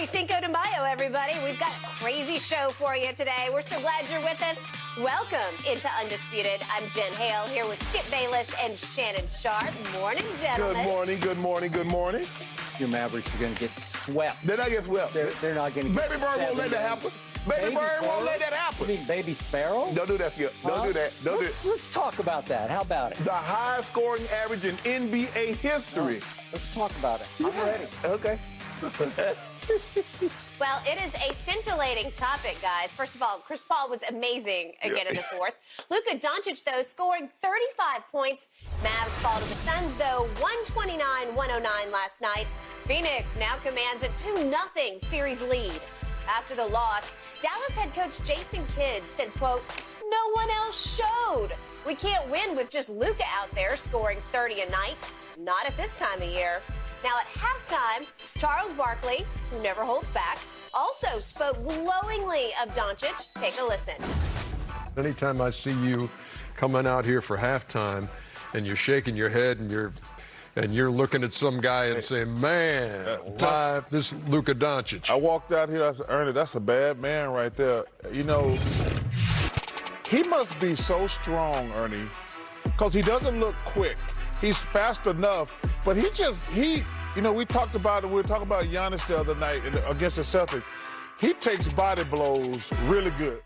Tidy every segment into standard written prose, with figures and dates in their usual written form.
Happy Cinco de Mayo, everybody. We've got a crazy show for you today. We're so glad you're with us. Welcome into Undisputed. I'm Jen Hale here with Skip Bayless and Shannon Sharp. Morning, gentlemen. Good morning, good morning, good morning. Your Mavericks are going to get swept. They're not get swept. They're not going to get Baby Bird won't let that happen. Baby Bird won't let that happen. You mean Baby Sparrow? Don't do that, Skip. Don't do that. Don't do it. Let's talk about that. How about it? The highest scoring average in NBA history. Let's talk about it. I'm ready. Okay. Well, it is a scintillating topic, guys. First of all, Chris Paul was amazing again in the fourth. Luka Doncic, though, scoring 35 points. Mavs fall to the Suns, though, 129-109 last night. Phoenix now commands a 2-0 series lead. After the loss, Dallas head coach Jason Kidd said, quote, "No one else showed. We can't win with just Luka out there scoring 30 a night. Not at this time of year." Now, at halftime, Charles Barkley, who never holds back, also spoke glowingly of Doncic. Take a listen. Anytime I see you coming out here for halftime and you're shaking your head and you're looking at some guy and saying, man, this is Luka Doncic. I walked out here, I said, Ernie, that's a bad man right there. You know, he must be so strong, Ernie, because he doesn't look quick. He's fast enough, but you know, we were talking about Giannis the other night against the Celtics. He takes body blows really good.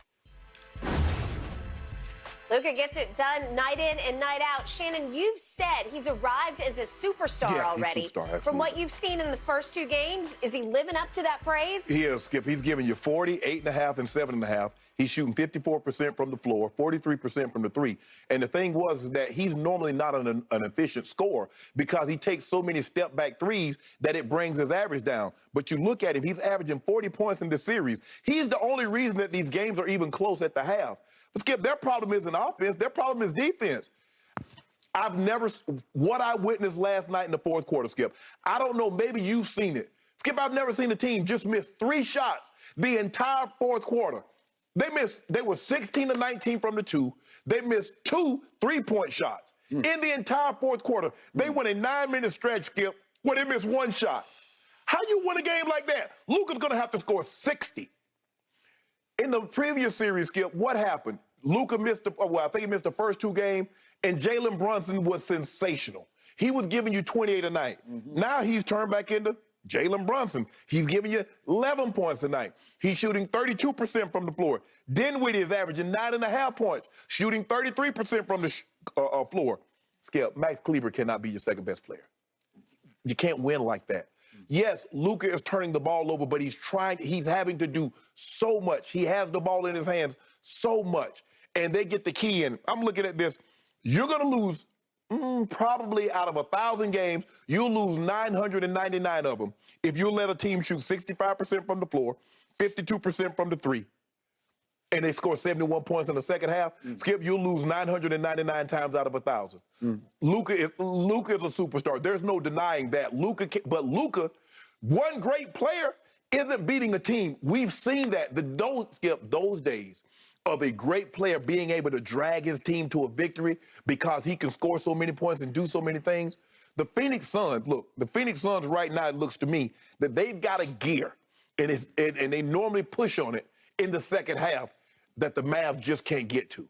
Luka gets it done night in and night out. Shannon, you've said he's arrived as a superstar already. He's a superstar, absolutely. From what you've seen in the first two games, is he living up to that praise? He is, Skip. He's giving you 40, 8.5, and 7.5. He's shooting 54% from the floor, 43% from the three. And the thing was that he's normally not an efficient scorer because he takes so many step-back threes that it brings his average down. But you look at him, he's averaging 40 points in this series. He's the only reason that these games are even close at the half. But Skip, their problem isn't offense. Their problem is defense. What I witnessed last night in the fourth quarter, Skip, I don't know, maybe you've seen it. Skip, I've never seen a team just miss 3 shots the entire fourth quarter. They were 16 to 19 from the 2. They missed 2 3-point shots. In the entire fourth quarter, they went a 9-minute stretch, Skip, where they missed 1 shot. How you win a game like that? Luka's going to have to score 60. In the previous series, Skip, what happened? Luka missed I think he missed the first 2 games, and Jalen Brunson was sensational. He was giving you 28 a night. Now he's turned back into Jalen Brunson. He's giving you 11 points a night. He's shooting 32% from the floor. Dinwiddie is averaging 9.5 points, shooting 33% from the floor. Skip, Max Kleber cannot be your second-best player. You can't win like that. Yes, Luka is turning the ball over, but he's having to do so much. He has the ball in his hands so much. And they get the key in. I'm looking at this. You're going to lose probably out of 1,000 games, you'll lose 999 of them if you let a team shoot 65% from the floor, 52% from the three, and they score 71 points in the second half. Skip, you'll lose 999 times out of 1,000. Luka is a superstar. There's no denying that. But Luka, one great player, isn't beating a team. We've seen that. Those days of a great player being able to drag his team to a victory because he can score so many points and do so many things. The Phoenix Suns right now, it looks to me that they've got a gear, and they normally push on it in the second half that the Mavs just can't get to.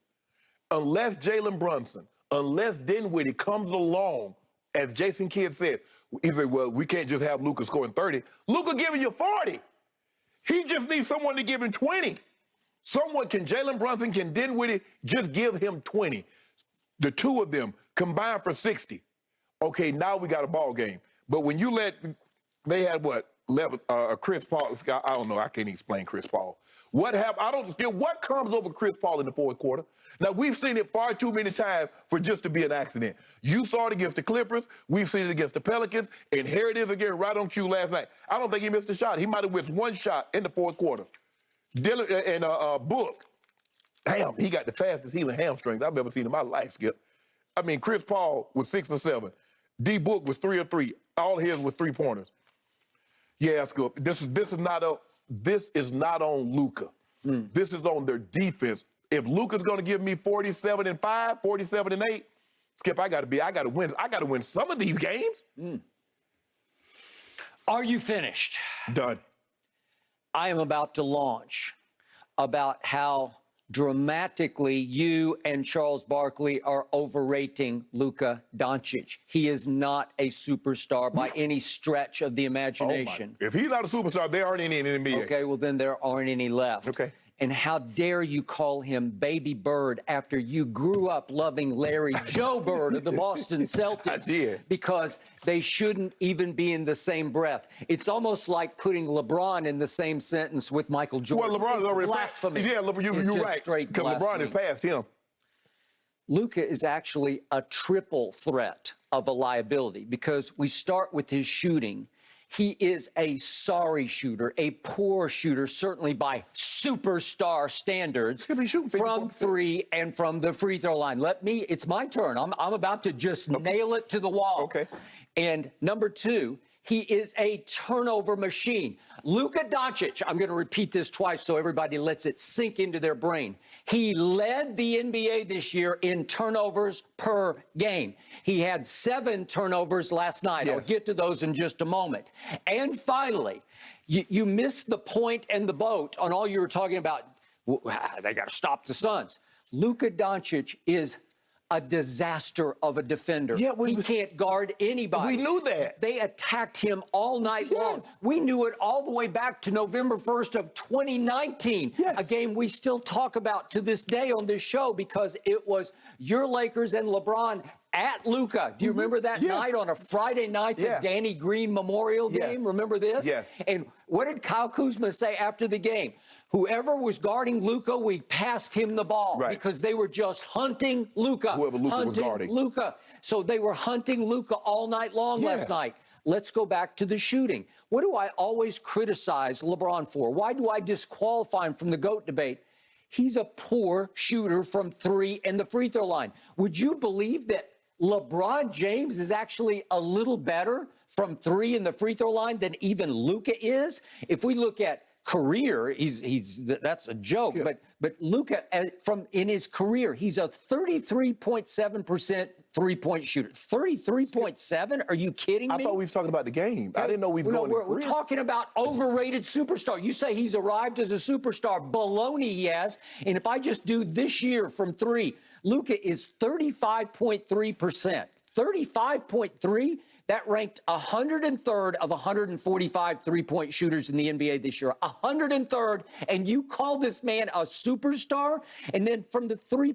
Unless Jalen Brunson, unless Dinwiddie comes along, as Jason Kidd said, he said, well, we can't just have Luka scoring 30. Luka giving you 40. He just needs someone to give him 20. Jalen Brunson, can Dinwiddie just give him 20? The two of them combined for 60. Okay, now we got a ball game. But when you they had Chris Paul, I don't know, I can't explain Chris Paul. What comes over Chris Paul in the fourth quarter? Now, we've seen it far too many times for just to be an accident. You saw it against the Clippers. We've seen it against the Pelicans. And here it is again right on cue last night. I don't think he missed a shot. He might have missed 1 shot in the fourth quarter. Dylan and Book, damn, he got the fastest healing hamstrings I've ever seen in my life, Skip. I mean, Chris Paul was 6 or 7. D Book was 3 or 3. All his was 3-pointers. Yeah, Skip. This is not on Luka. This is on their defense. If Luka's going to give me 47 and 5, 47 and 8, Skip, I got to win. I got to win some of these games. Are you finished? Done. I am about to launch about how dramatically you and Charles Barkley are overrating Luka Doncic. He is not a superstar by any stretch of the imagination. If he's not a superstar, there aren't any in the NBA. Okay, well, then there aren't any left. Okay. And how dare you call him Baby Bird after you grew up loving Larry Joe Bird of the Boston Celtics? I did. Because they shouldn't even be in the same breath. It's almost like putting LeBron in the same sentence with Michael Jordan. Well, LeBron is already blasphemy. Yeah, you're right. Because LeBron is past him. Luka is actually a triple threat of a liability because we start with his shooting. He is a sorry shooter, a poor shooter, certainly by superstar standards, from three and from the free throw line. It's my turn. I'm about to just nail it to the wall. Okay. And number two, he is a turnover machine. Luka Doncic, I'm going to repeat this twice so everybody lets it sink into their brain. He led the NBA this year in turnovers per game. He had 7 turnovers last night. Yes. I'll get to those in just a moment. And finally, you missed the point and the boat on all you were talking about. They got to stop the Suns. Luka Doncic is a disaster of a defender. Yeah, he can't guard anybody. We knew that. They attacked him all night long. We knew it all the way back to November 1st of 2019, a game we still talk about to this day on this show because it was your Lakers and LeBron at Luka. Do you remember that night on a Friday night, the Danny Green Memorial game? Remember this? Yes. And what did Kyle Kuzma say after the game? Whoever was guarding Luka, we passed him the ball because they were just hunting Luka. Whoever Luka was guarding. Luka. So they were hunting Luka all night long last night. Let's go back to the shooting. What do I always criticize LeBron for? Why do I disqualify him from the GOAT debate? He's a poor shooter from 3 and the free throw line. Would you believe that LeBron James is actually a little better from 3 in the free throw line than even Luka is? If we look at career, that's a joke, but Luka in his career, he's a 33.7% three-point shooter. 33.7? Are you kidding me? I thought we was talking about the game. I didn't know we was going to We're talking about overrated superstar. You say he's arrived as a superstar. Baloney he has. And if I just do this year from 3, Luka is 35.3%. 35.3? That ranked 103rd of 145 three-point shooters in the NBA this year. 103rd, and you call this man a superstar? And then from the free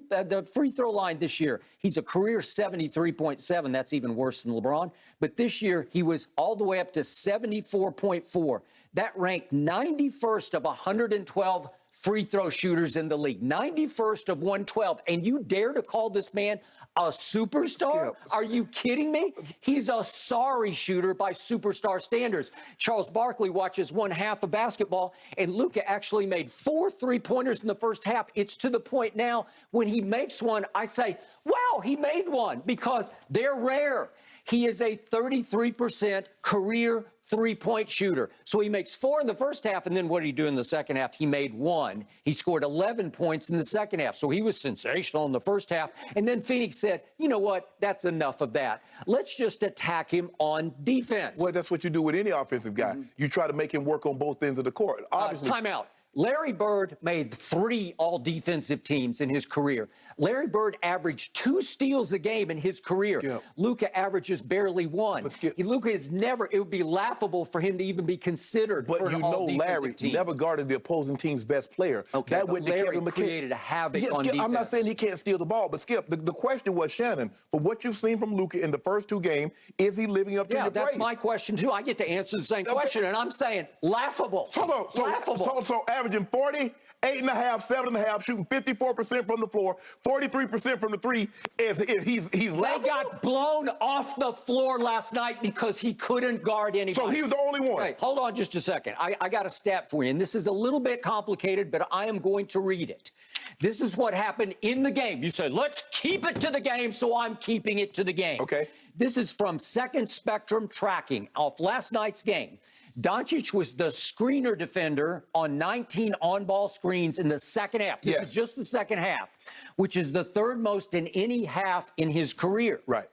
throw line this year, he's a career 73.7. That's even worse than LeBron. But this year, he was all the way up to 74.4. That ranked 91st of 112 free throw shooters in the league. 91st of 112. And you dare to call this man a superstar? Are you kidding me? He's a sorry shooter by superstar standards. Charles Barkley watches one half of basketball, and Luka actually made 4 3-pointers in the first half. It's to the point now when he makes one, I say, wow, he made one, because they're rare. He is a 33% career 3-point shooter. So he makes 4 in the first half, and then what did he do in the second half? He made 1. He scored 11 points in the second half. So he was sensational in the first half. And then Phoenix said, you know what? That's enough of that. Let's just attack him on defense. Well, that's what you do with any offensive guy. You try to make him work on both ends of the court. Obviously. Timeout. Larry Bird made 3 all-defensive teams in his career. Larry Bird averaged 2 steals a game in his career. Luka averages barely 1. Luka is never, it would be laughable for him to even be considered for an all-defensive team. Larry never guarded the opposing team's best player. Okay, that but Larry created a havoc on defense. I'm not saying he can't steal the ball, but Skip, the question was, Shannon, for what you've seen from Luka in the first 2 games, is he living up to your praise? Yeah, that's my question, too. I get to answer the same question, and I'm saying laughable. Laughable. So averaging 40, 8.5, 7.5, shooting 54% from the floor, 43% from the 3. If he's laughable. They got blown off the floor last night because he couldn't guard anybody. So he was the only one. Hey, hold on just a second. I got a stat for you, and this is a little bit complicated, but I am going to read it. This is what happened in the game. You said, let's keep it to the game, so I'm keeping it to the game. Okay. This is from Second Spectrum Tracking off last night's game. Doncic was the screener defender on 19 on-ball screens in the second half. This is just the second half, which is the 3rd most in any half in his career. Right.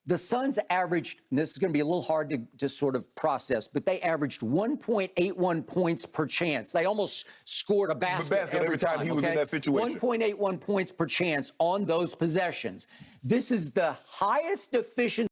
The Suns averaged, and this is going to be a little hard to sort of process, but they averaged 1.81 points per chance. They almost scored a basket every time he was in that situation. 1.81 points per chance on those possessions. This is the highest efficiency